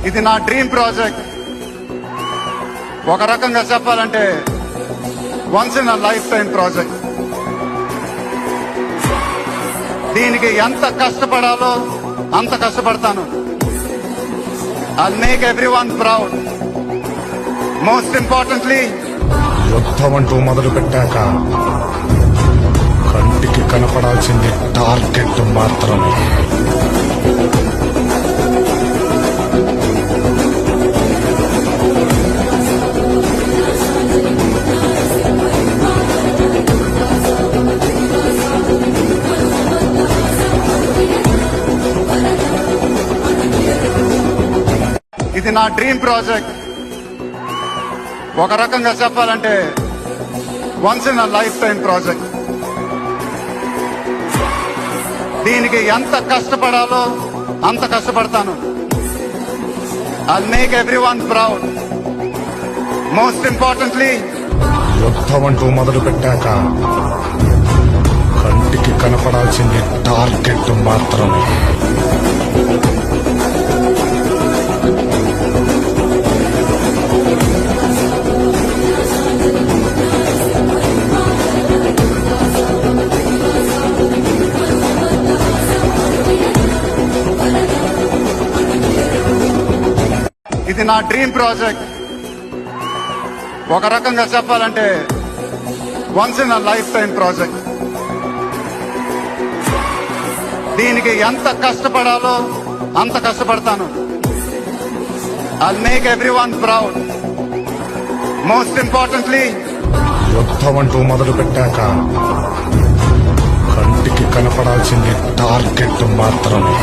ఇది నా dream project. ఒక రకంగా చెప్పాలంటే once in a life time project. దీనికి ఎంత కష్టపడాలో అంత కష్టపడతాను. I'll make everyone proud. Most importantly, యుద్ధం అంటూ మొదలు పెట్టాక కంటికి కనపడాల్సింది టార్గెట్ మాత్రమే. ఇది నా డ్రీమ్ ప్రాజెక్ట్. ఒక రకంగా చెప్పాలంటే once in a life time project. దీనికి ఎంత కష్టపడాలో అంత కష్టపడతాను. I'll make everyone proud. Most importantly, యుద్ధం అంటూ మొదలు పెట్టాక కంటికి కనపడాల్సింది టార్గెట్ మాత్రమే. ఇది నా డ్రీమ్ ప్రాజెక్ట్. ఒక రకంగా చెప్పాలంటే once in a life time project. దీనికి ఎంత కష్టపడాలో అంత కష్టపడతాను. I'll make everyone proud. Most importantly, యుద్ధం అంటూ మొదలు పెట్టాక కంటికి కనపడాల్సింది టార్గెట్ మాత్రమే.